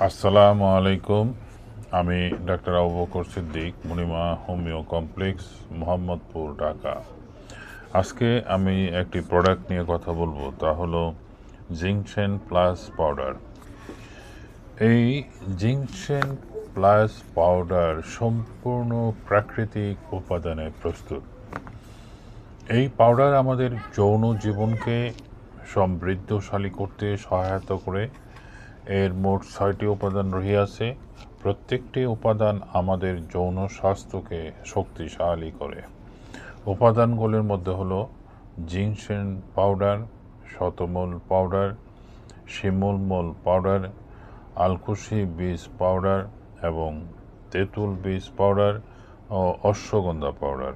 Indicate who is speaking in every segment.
Speaker 1: আসসালামু আলাইকুম। আমি doctor Abu Bakar Siddique, Munima homeo complex, Mohammadpur, Dhaka. আজকে আমি একটি প্রোডাক্ট নিয়ে কথা বলবো, তা হলো জিংকশেন প্লাস পাউডার। এই জিংকশেন প্লাস পাউডার সম্পূর্ণ প্রাকৃতিক উপাদানে প্রস্তুত। এই পাউডার আমাদের যৌন জীবনকে সমৃদ্ধশালী করতে সহায়তা করে। এর মোট 6টি উপাদান রহিয়াছে। প্রত্যেকটি উপাদান আমাদের যৌন স্বাস্থ্যকে শক্তিশালী করে। উপাদানগুলির মধ্যে হলো জিংকশেন পাউডার, শতমূল পাউডার, শিমুলমূল পাউডার, আলকুশি বীজ পাউডার এবং তেঁতুল বীজ পাউডার ও অশ্বগন্ধা পাউডার।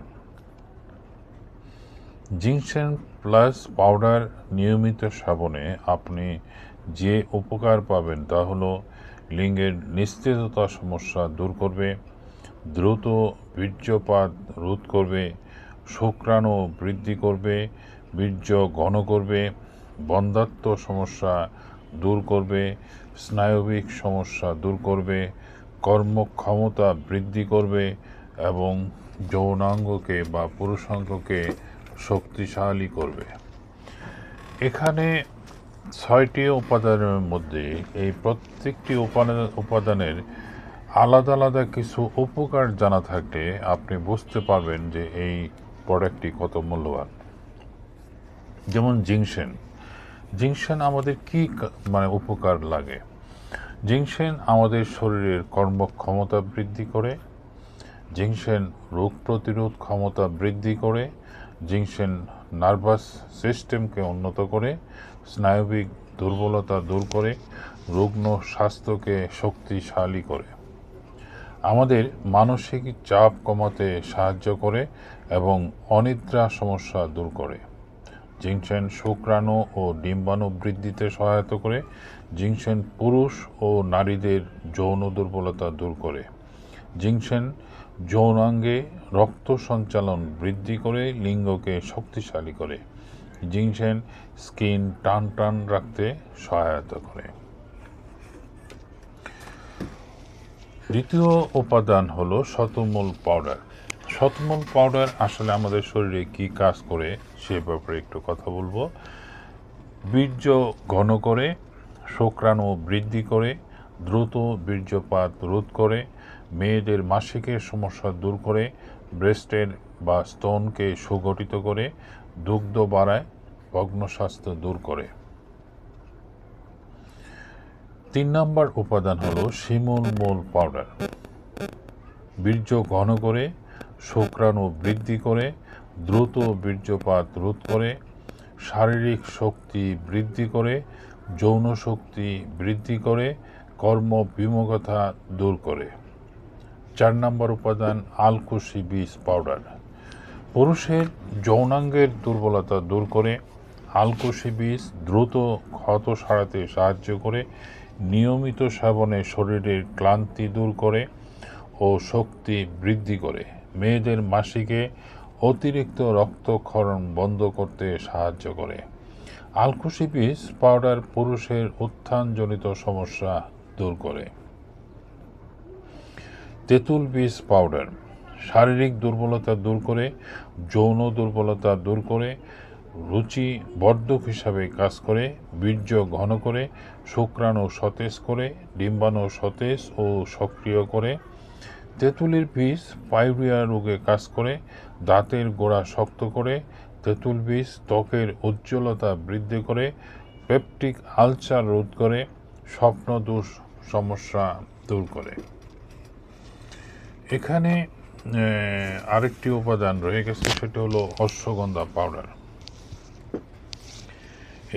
Speaker 1: জিংকশেন প্লাস পাউডার নিয়মিত সেবনে আপনি যে উপকার পাবেন তা হলো লিঙ্গের নিস্তেজতা সমস্যা দূর করবে, দ্রুত বীর্যপাত রোধ করবে, শুক্রাণু বৃদ্ধি করবে, বীর্য ঘন করবে, বন্ধ্যাত্ব সমস্যা দূর করবে, স্নায়বিক সমস্যা দূর করবে, কর্মক্ষমতা বৃদ্ধি করবে এবং যৌনাঙ্গকে বা পুরুষাঙ্গকে শক্তিশালী করবে। এখানে 6টি উপাদানের মধ্যে এই প্রত্যেকটি উপাদানের আলাদা আলাদা কিছু উপকার জানা থাকলে আপনি বুঝতে পারবেন যে এই প্রোডাক্টটি কত মূল্যবান। যেমন জিংকশেন আমাদের কি উপকার লাগে। জিংকশেন আমাদের শরীরের কর্মক্ষমতা বৃদ্ধি করে। জিংকশেন রোগ প্রতিরোধ ক্ষমতা বৃদ্ধি করে। জিংকশেন নার্ভাস সিস্টেমকে উন্নত করে, স্নায়বিক দুর্বলতা দূর করে, রুগ্ন স্বাস্থ্যকে শক্তিশালী করে, আমাদের মানসিক চাপ কমাতে সাহায্য করে এবং অনিদ্রা সমস্যা দূর করে। জিংকশেন শুক্রাণু ও ডিম্বাণু বৃদ্ধিতে সহায়তা করে। জিংকশেন পুরুষ ও নারীদের যৌন দুর্বলতা দূর করে। জিংকশেন যৌনাঙ্গে রক্ত সঞ্চালন বৃদ্ধি করে, লিঙ্গকে শক্তিশালী করে। জিংকশেন স্কিন টান রাখতে সহায়তা করে। দ্বিতীয় উপাদান হলো শতমূল পাউডার। শতমূল পাউডার আসলে আমাদের শরীরে কি কাজ করে সে ব্যাপারে একটু কথা বলবো। বীর্য ঘন করে, শুক্রাণু বৃদ্ধি করে, দ্রুত বীর্যপাত রোধ করে, মেয়েদের মাসিকের সমস্যা দূর করে, ব্রেস্টের বা স্তনকে সুগঠিত করে, দুগ্ধ বাড়ায়, ভগ্ন স্বাস্থ্য দূর করে। 3 নম্বর উপাদান হলো শিমুলমূল পাউডার। বীর্য ঘন করে, শুক্রাণু বৃদ্ধি করে, দ্রুত বীর্যপাত রোধ করে, শারীরিক শক্তি বৃদ্ধি করে, যৌন শক্তি বৃদ্ধি করে, কর্মবিমুখতা দূর করে। 4 নম্বর উপাদান আলকুশি বীজ পাউডার। পুরুষের যৌনাঙ্গের দুর্বলতা দূর করে। আলকুশি বীজ দ্রুত ক্ষত সারাতে সাহায্য করে, নিয়মিত সেবনে শরীরের ক্লান্তি দূর করে ও শক্তি বৃদ্ধি করে। মেয়েদের মাসিকে অতিরিক্ত রক্তক্ষরণ বন্ধ করতে সাহায্য করে। আলকুশি বীজ পাউডার পুরুষের উত্থানজনিত সমস্যা দূর করে। তেঁতুল বীজ পাউডার শারীরিক দুর্বলতা দূর করে, যৌন দুর্বলতা দূর করে, রুচি বর্ধক হিসাবে কাজ করে, বীর্য ঘন করে, শুক্রাণু সতেজ করে, ডিম্বাণু সতেজ ও সক্রিয় করে। তেঁতুলের বীজ পাইরিয়া রোগে কাজ করে, দাঁতের গোড়া শক্ত করে। তেঁতুল বীজ ত্বকের উজ্জ্বলতা বৃদ্ধি করে, পেপটিক আলসার রোধ করে, স্বপ্নদোষ সমস্যা দূর করে। এখানে আরেকটি উপাদান রয়ে গেছে, সেটা হলো অশ্বগন্ধা পাউডার।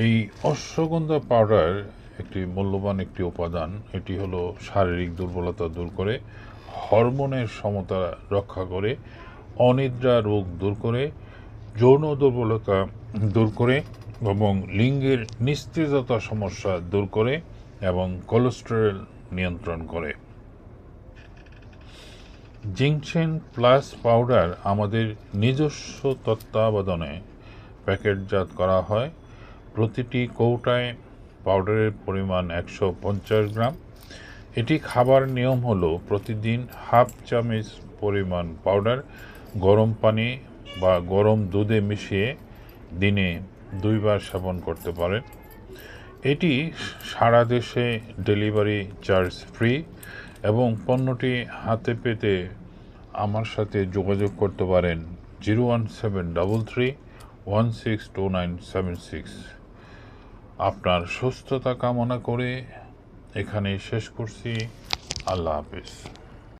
Speaker 1: এই অশ্বগন্ধা পাউডার একটি মূল্যবান একটি উপাদান। এটি হলো শারীরিক দুর্বলতা দূর করে, হরমোনের সমতা রক্ষা করে, অনিদ্রা রোগ দূর করে, যৌন দুর্বলতা দূর করে এবং লিঙ্গের নিস্তেজতা সমস্যা দূর করে এবং কোলেস্টেরল নিয়ন্ত্রণ করে। জিংকশেন প্লাস পাউডার আমাদের নিজস্ব তত্ত্বাবধানে প্যাকেটজাত করা হয়। প্রতিটি কৌটায় পাউডারের পরিমাণ 150 গ্রাম। এটি খাবার নিয়ম হলো প্রতিদিন হাফ চামচ পরিমাণ পাউডার গরম পানি বা গরম দুধে মিশিয়ে দিনে 2 বার সেবন করতে পারেন। এটি সারা দেশে ডেলিভারি চার্জ ফ্রি এবং পণ্যটি হাতে পেতে আমার সাথে যোগাযোগ করতে পারেন 01733162976। আপনার সুস্থতা কামনা করে এখানেই শেষ করছি। আল্লাহ হাফেজ।